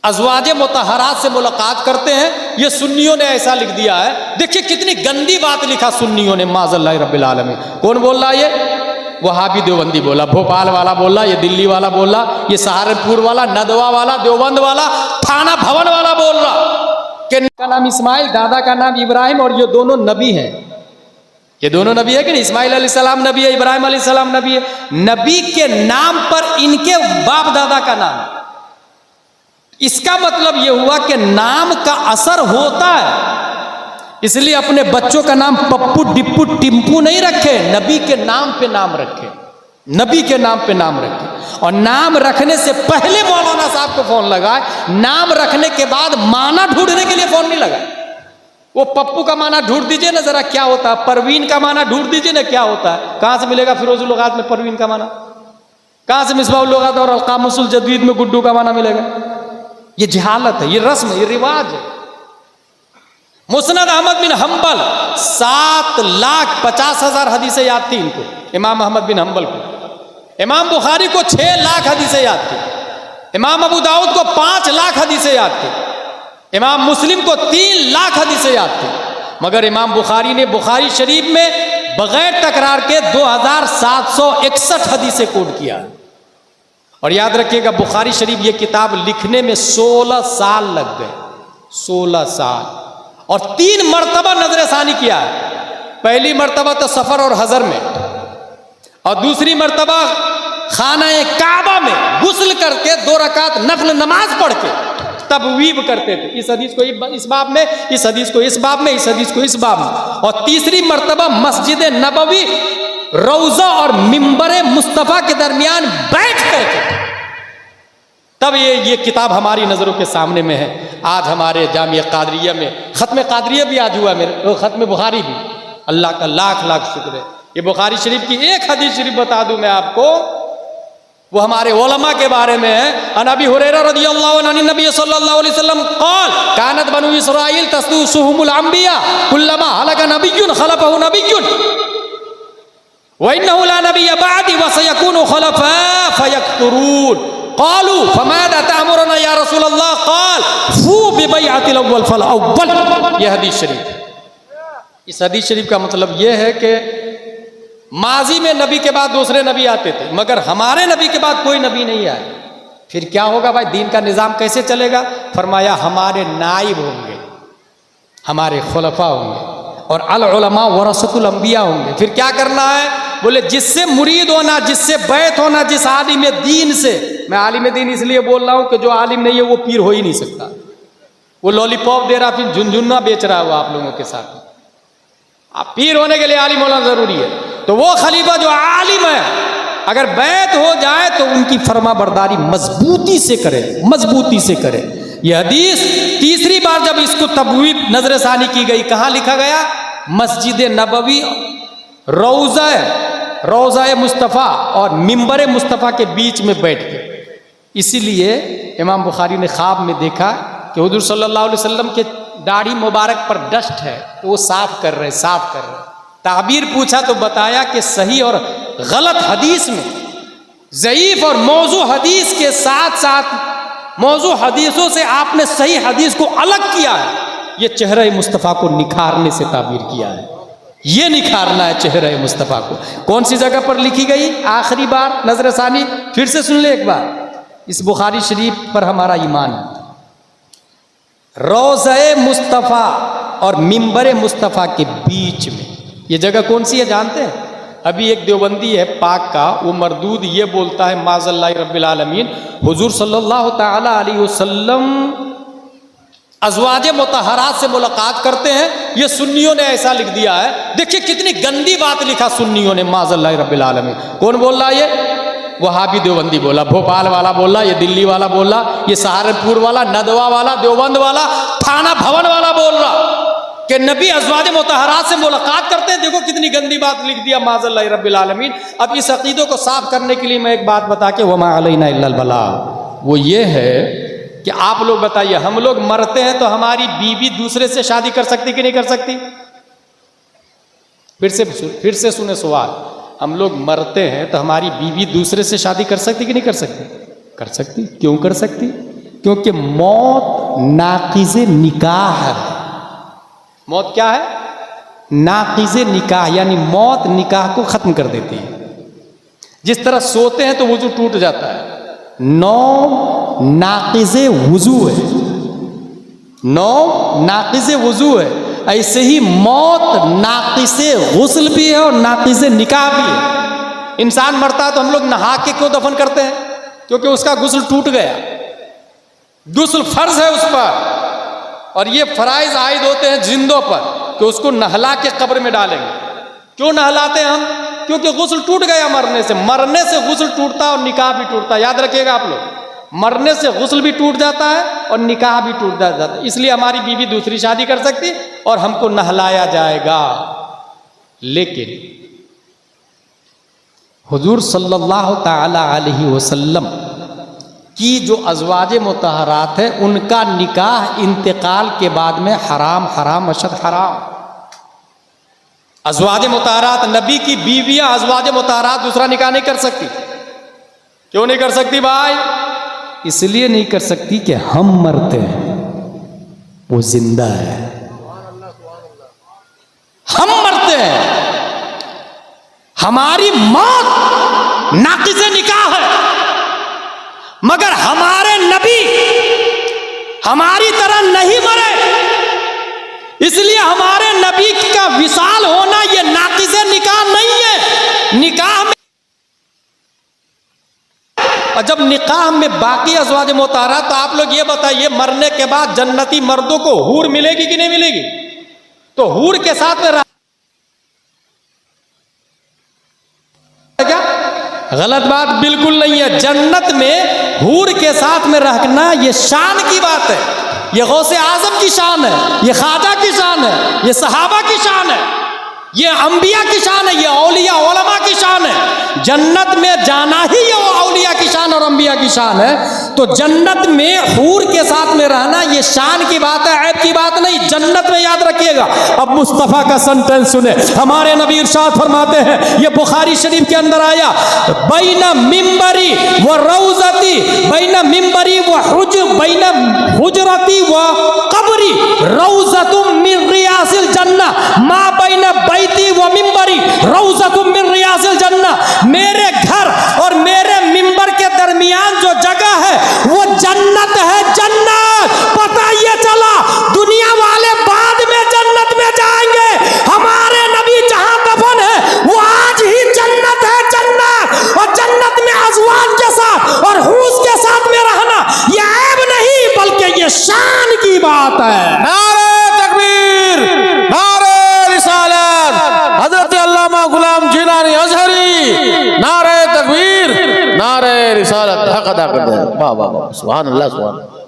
ازواج مطہرات سے ملاقات کرتے ہیں. یہ سنیوں نے ایسا لکھ دیا ہے. دیکھیے کتنی گندی بات لکھا سنیوں نے، معاذ اللہ رب العالمین. کون بول رہا یہ؟ وہابی دیوبندی بولا، بھوپال والا بولا، یہ دلی والا بولا، یہ سہارنپور والا، ندوا والا، دیوبند والا، تھانہ بھون والا بول رہا کہ کا نام اسماعیل، دادا کا نام ابراہیم، اور یہ دونوں نبی ہیں. یہ دونوں نبی ہے کہ نہیں؟ اسماعیل علیہ السلام نبی ہے، ابراہیم علیہ السلام نبی ہے. نبی کے نام پر ان کے باپ دادا کا نام. اس کا مطلب یہ ہوا کہ نام کا اثر ہوتا ہے. اس لیے اپنے بچوں کا نام پپو ڈپو ٹمپو نہیں رکھے، نبی کے نام پہ نام رکھے. نبی کے نام پہ نام رکھے. اور نام رکھنے سے پہلے مولانا صاحب کو فون لگائے، نام رکھنے کے بعد معنی ڈھونڈنے کے لیے فون نہیں لگائے. وہ پپو کا معنی ڈھونڈ دیجئے نا ذرا کیا ہوتا ہے، پروین کا معنی ڈھونڈ دیجئے نا کیا ہوتا ہے. کہاں سے ملے گا فیروز اللغات میں پروین کا معنی؟ کہاں سے مصباح اللغات اور القاموس الجدید میں گڈو کا معنی ملے گا؟ یہ جہالت ہے، یہ رسم ہے، یہ رواج ہے. مسند احمد بن حنبل 7,50,000 حدیثیں یاد تھی ان کو، امام احمد بن حنبل کو. امام بخاری کو 6 لاکھ حدیثیں یاد تھی. امام ابو داؤد کو 5 لاکھ حدیثیں یاد تھی. امام مسلم کو 3 لاکھ حدیثیں یاد تھی. مگر امام بخاری نے بخاری شریف میں بغیر تکرار کے 2,761 حدیثیں کوٹ کیا. اور یاد رکھیے گا بخاری شریف یہ کتاب لکھنے میں 16 سال لگ گئے. 16 سال. اور 3 مرتبہ نظر ثانی کیا ہے. پہلی مرتبہ تو سفر اور حضر میں، اور دوسری مرتبہ خانہ کعبہ میں غسل کر کے 2 رکعت نفل نماز پڑھ کے تبویب کرتے تھے. اس حدیث کو اس باب میں، اس حدیث کو اس باب میں، اس حدیث کو اس باب میں. اور تیسری مرتبہ مسجد نبوی روضہ اور منبر مصطفیٰ کے درمیان بیٹھ کر کے تب یہ کتاب ہماری نظروں کے سامنے میں ہے. آج ہمارے جامعہ قادریہ میں ختم قادریہ بھی آج ہوا ہے، میرے ختم بخاری بھی. اللہ کا لاکھ لاکھ شکر ہے. یہ بخاری شریف کی ایک حدیث شریف بتا دوں میں آپ کو، وہ ہمارے علماء کے بارے میں ہے. عن ابی ہریرہ رضی اللہ عنہ النبی صلی اللہ علیہ وسلم قال كانت بنو اسرائیل تسوسهم الانبیاء كلما هلك نبی خلفه نبی وانه لا نبی بعدی وسيكون خلفاء فيكثرون. قالوا فماذا تأمرنا یا رسول اللہ؟ قال فو ببیعۃ الاول فالاول. یہ حدیث شریف، اس حدیث شریف کا مطلب یہ ہے کہ ماضی میں نبی کے بعد دوسرے نبی آتے تھے، مگر ہمارے نبی کے بعد کوئی نبی نہیں آئے. پھر کیا ہوگا بھائی؟ دین کا نظام کیسے چلے گا؟ فرمایا ہمارے نائب ہوں گے، ہمارے خلفاء ہوں گے، اور العلماء ورثۃ الانبیاء ہوں گے. پھر کیا کرنا ہے؟ بولے جس سے مرید ہونا، جس سے بیعت ہونا، جس عالم دین سے. میں عالم دین اس لیے بول رہا ہوں کہ جو عالم نہیں ہے وہ پیر ہو ہی نہیں سکتا. وہ لولی پاپ دے رہا، پھر جھنجھنا بیچ رہا ہے وہ آپ لوگوں کے ساتھ. آپ پیر ہونے کے لیے عالم ہونا ضروری ہے. تو وہ خلیفہ جو عالم ہے اگر بیعت ہو جائے تو ان کی فرما برداری مضبوطی سے کرے، مضبوطی سے کرے. یہ حدیث تیسری بار جب اس کو تبویب نظر ثانی کی گئی، کہاں لکھا گیا؟ مسجد نبوی روضہ مصطفیٰ اور منبر مصطفیٰ کے بیچ میں بیٹھ کے. اسی لیے امام بخاری نے خواب میں دیکھا کہ حضور صلی اللہ علیہ وسلم کے داڑھی مبارک پر ڈسٹ ہے، تو وہ صاف کر رہے. تعبیر پوچھا تو بتایا کہ صحیح اور غلط حدیث میں ضعیف اور موضوع حدیث کے ساتھ ساتھ موضوع حدیثوں سے آپ نے صحیح حدیث کو الگ کیا ہے. یہ چہرہ مصطفیٰ کو نکھارنے سے تعبیر کیا ہے. یہ نکھارنا ہے چہرہ مصطفیٰ کو. کون سی جگہ پر لکھی گئی؟ آخری بار نظر ثانی پھر سے سن لے ایک بار. اس بخاری شریف پر ہمارا ایمان ہے. روضہ مصطفیٰ اور منبر مصطفیٰ کے بیچ میں یہ جگہ کون سی ہے جانتے ہیں؟ ابھی ایک دیوبندی ہے پاک کا، وہ مردود یہ بولتا ہے معاذ اللہ رب العالمین حضور صلی اللہ تعالی علیہ وسلم ازواج مطہرات سے ملاقات کرتے ہیں. یہ سنیوں نے ایسا لکھ دیا ہے. دیکھیے کتنی گندی بات لکھا سنیوں نے معاذ اللہ رب العالمین. کون بول رہا یہ؟ وہابی دیوبندی بولا، بھوپال والا بولا، یہ دلی والا بولا، یہ سہارنپور والا، ندوا والا، دیوبند والا، تھانہ بھون والا بول رہا کہ نبی ازواج مطہرات سے ملاقات کرتے ہیں. دیکھو کتنی گندی بات لکھ دیا معاذ اللہ رب العالمین. اب اس عقیدوں کو صاف کرنے کے لیے میں ایک بات بتا کے وما علینا الا البلاغ، وہ یہ ہے کہ آپ لوگ بتائیے ہم لوگ مرتے ہیں تو ہماری بیوی دوسرے سے شادی کر سکتی کہ نہیں کر سکتی؟ پھر سے سنیں سوال. ہم لوگ مرتے ہیں تو ہماری بیوی دوسرے سے شادی کر سکتی کہ نہیں کر سکتی؟ کر سکتی. کیوں کر سکتی؟ کیونکہ موت ناقض نکاح ہے. موت کیا ہے؟ ناقض نکاح، یعنی موت نکاح کو ختم کر دیتی ہے. جس طرح سوتے ہیں تو وضو ٹوٹ جاتا ہے، نوم ناقض وضو ہے، نوم ناقض وضو ہے. ایسے ہی موت ناقص غسل بھی ہے اور ناقص نکاح بھی ہے. انسان مرتا ہے تو ہم لوگ نہا کے کیوں دفن کرتے ہیں؟ کیونکہ اس کا غسل ٹوٹ گیا. غسل فرض ہے اس پر، اور یہ فرائض عائد ہوتے ہیں زندوں پر کہ اس کو نہلا کے قبر میں ڈالیں گے. کیوں نہلاتے ہیں ہم؟ کیونکہ غسل ٹوٹ گیا مرنے سے. مرنے سے غسل ٹوٹتا ہے اور نکاح بھی ٹوٹتا ہے. یاد رکھیے گا آپ لوگ، مرنے سے غسل بھی ٹوٹ جاتا ہے اور نکاح بھی ٹوٹ جاتا ہے. اس لیے ہماری بیوی دوسری شادی کر سکتی اور ہم کو نہلایا جائے گا. لیکن حضور صلی اللہ تعالی علیہ وسلم کی جو ازواج مطہرات ہیں ان کا نکاح انتقال کے بعد میں حرام حرام اشد حرام. ازواج مطہرات، نبی کی بیویاں ازواج مطہرات دوسرا نکاح نہیں کر سکتی. کیوں نہیں کر سکتی بھائی؟ اس لیے نہیں کر سکتی کہ ہم مرتے ہیں، وہ زندہ ہے. ہم مرتے ہیں، ہماری موت ناقض نکاح ہے، مگر ہمارے نبی ہماری طرح نہیں مرے. اس لیے ہمارے نبی کا وصال ہونا یہ ناقض نکاح نہیں ہے. نکاح میں، اور جب نکاح میں باقی ازواج مطہرات، تو آپ لوگ یہ بتائیے مرنے کے بعد جنتی مردوں کو حور ملے گی کہ نہیں ملے گی؟ تو حور کے ساتھ میں کیا غلط بات بالکل نہیں ہے. جنت میں حور کے ساتھ میں رہنا یہ شان کی بات ہے. یہ غوث اعظم کی شان ہے، یہ خواجہ کی شان ہے، یہ صحابہ کی شان ہے، یہ انبیاء کی شان ہے، یہ اولیاء علماء کی شان ہے. جنت میں جانا ہی یہ اولیاء کی شان اور انبیاء کی شان ہے. تو جنت میں حور کے ساتھ میں رہنا یہ شان کی بات ہے، عیب کی بات نہیں. جنت میں یاد رکھیے گا. اب مصطفیٰ کا سنٹینس سنیں. ہمارے نبی ارشاد فرماتے ہیں، یہ بخاری شریف کے اندر آیا، بین ممبری و روزتی، بین ممبری و بین حجرتی و قبری روزت من ریاض الجنہ ما بین بیتی و ممبری روزت من ریاض الجنہ. میرے گھر اور میرے ممبر کے درمیان جو جگہ ہے وہ جنت ہے. جنت پتہ یہ چلا دنیا والے بعد میں جنت میں جائیں گے، ہمارے نبی جہاں دفن ہے وہ آج ہی جنت ہے. جنت، اور جنت میں ازواج کے ساتھ اور حوض کے ساتھ میں رہنا یہ عیب نہیں بلکہ یہ شان کی بات ہے. نعرہ تکبیر، نعرہ رسالت، حضرت علامہ غلام جیلانی ازہری، نعرہ تکبیر، نعرہ رسالت، حق ادا کر دیں. واہ واہ واہ، سبحان اللہ سبحان اللہ.